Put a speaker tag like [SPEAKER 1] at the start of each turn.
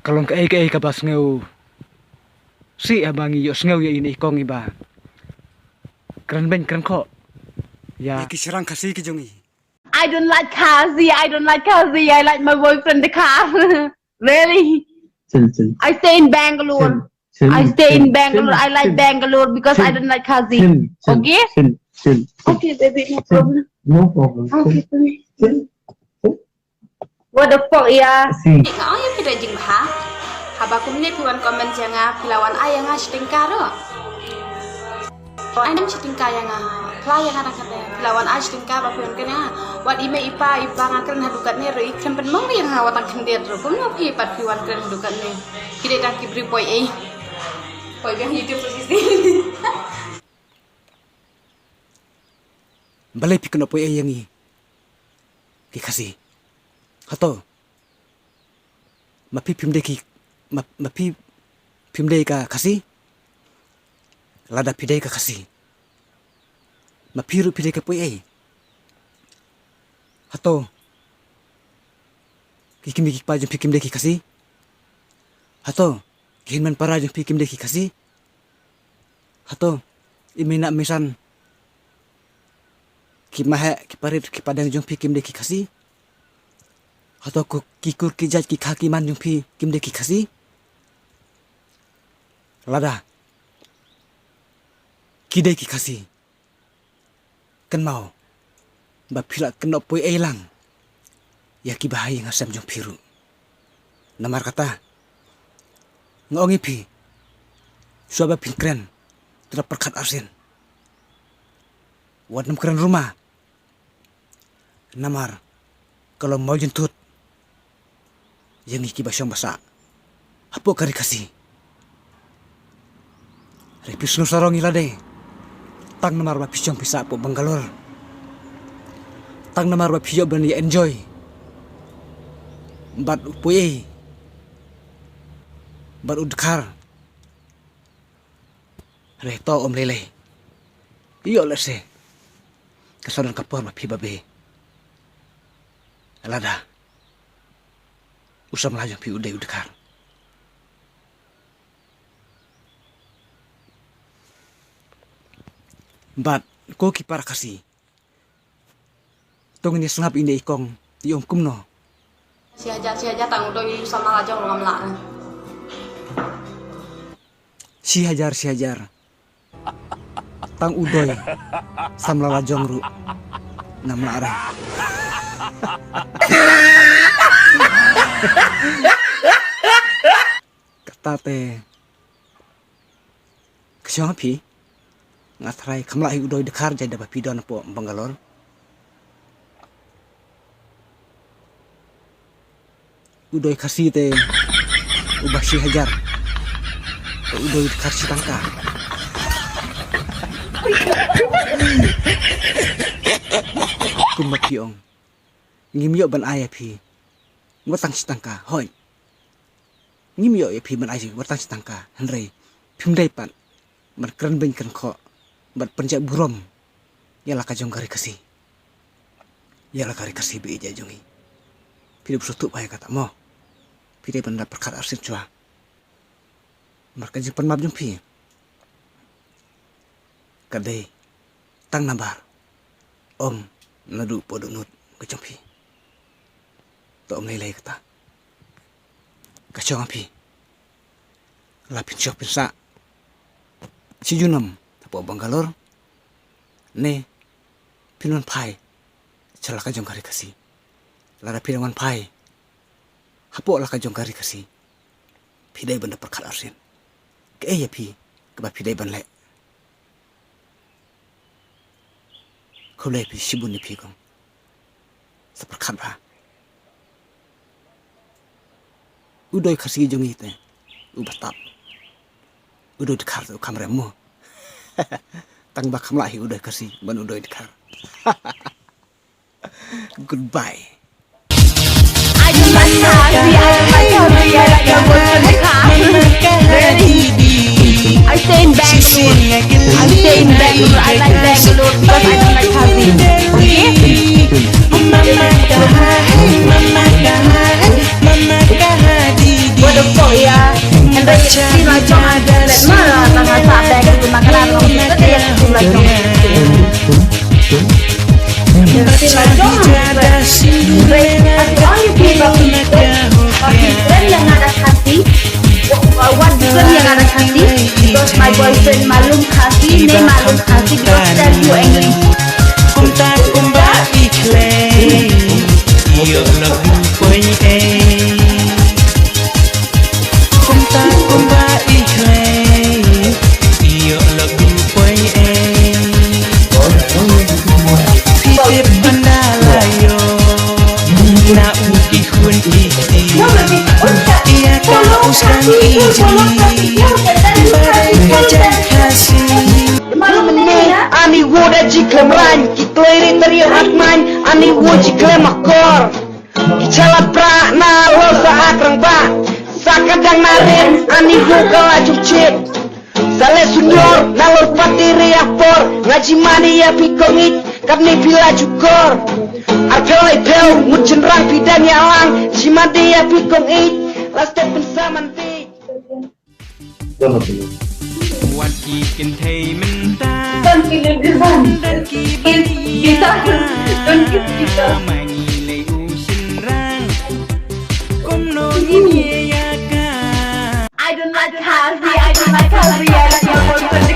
[SPEAKER 1] Kalong ka ka bas ngeu si abangi yo ngeu ya ini kong iba keren ben keren kok ya kisirang kasih kijongi.
[SPEAKER 2] I don't like Kazi. I don't like Kazi. I like my boyfriend the car. Really?
[SPEAKER 3] Chill.
[SPEAKER 2] I stay in Bangalore. I stay in Bangalore. I like Bangalore because I don't like Kazi. Okay?
[SPEAKER 3] Chill.
[SPEAKER 2] Okay, baby, no problem.
[SPEAKER 3] No problem.
[SPEAKER 2] Okay, baby.
[SPEAKER 3] Chill.
[SPEAKER 2] What the fuck, ya?
[SPEAKER 3] See.
[SPEAKER 4] Kau yang tidak jeng ha? Habakum ni piwan komen jangan pilawan ayang ngas tingkar lo. Ayam tingkar yang pelayan anak kata pilawan ay tingkar bapion kena. Wat ime ipa ngakan hadukat ni roi kan penmong yang hawatan kendir ro. Kumno pi pat piwan kan hadukat ni. Kira tak kibri boy Boy yang YouTube posisi.
[SPEAKER 1] Balai pikun apa yang ini kasih atau mapi pimdei ka kasih lada pidei ka kasih mapiru pidei ka poe atau kikimiki pa jeng pikim deki kasih atau kihiman para jeng pikim deki kasih atau imina misan kimahe kiparit kipadang jong pi kim deki kasih atau kikur kijat ki kaki man jong pi kim deki kasih lada kidai ki kasih kan mau bapilat kenop poi elang ya ki bahaya ngasam jong piru namar kata ngongi pi suaba pinkren tidak perkat arsin wadam keren rumah namar kalau mau jentut yang iki basyong basa apa kari kasih repis nu sarong ilade tang namar ba pisyong pisa po Bangalore tang namar ba piyo berani enjoy bat upuye bat udkar reto om lele iyo lese kesadan kapor ma pi babe alada usah melajang pi udah udekar bat ko ki para kasih tong ini sengap ini ikong ti om kumno
[SPEAKER 4] Si aja tang doi sama aja ngam la.
[SPEAKER 1] si hajar tang udoy samla lajong ru namla arah kata te kesyong pi ngatrai kamla udoy dekar jadi ba pidon po Bangalore udoy kasih te ubah si hajar udoy dekar si tangka kumapiong ngimyo ban aya pi watang sitangka hoy ngimyo ya pi ban aya watang sitangka henry pimdai pan mar keren ben kan kho bat penjak burom yala ka jonggari kasih yala kari kasih be ija jongi pide busutu paya kata mo pide benda perkara arsin cua mar ka jing pan mab jong pi kadai tang nabar om nadu podonut kecompi to om lelai kata kecompi lapin siok pinsa si junam tapo Bangalore ne pinon pai celaka jong kari kasih lara pinangan pai hapo laka jong kari kasih pidai benda perkara arsin ke ya pi keba pidai ban le kulai pi sibun ni pi kong seperkat ba udoy kasih jongi te ubatap udoy dekar tu kamera mo tang ba kamlahi udoy kasih ban udoy dekar goodbye
[SPEAKER 2] I don't like Kazi. I don't like Kazi. I like my boyfriend the car. Really? I stay in Bangalore. I stay in Bangalore. I like Bangalore because I don't like Kazi. Okay? What the fuck? my boyfriend Malum Khasi, name Malum Khasi because tell you English.
[SPEAKER 3] Kumta kumba ikle, iyo lagu koi Kumta kumba ikle, iyo lagu koi Titip bandalayo, na uki hun iti. Iya kau uskan iji, badai kajang kasih.
[SPEAKER 5] Ani woda jiklem ran, kitleri teriak hatman, ani wo jiklem akor. Kicala pra na lo saat rengba, sakadang narin, ani wo kala cucit. Sale sunyor, na lo patiri akpor, ngaji mani ya pikongit, kapni pila cukor. Argalai bel, mucin rang pidan yalang, jimadi ya pikongit, laste pensamanti.
[SPEAKER 3] Waki kintai mentah
[SPEAKER 2] Don't kill everyone.
[SPEAKER 3] dan ki
[SPEAKER 2] Kita, don't kill kita.
[SPEAKER 3] mangilai usin rang komno nyia ka
[SPEAKER 2] I don't like Khasi, I don't like Khasi, I like your boyfriend.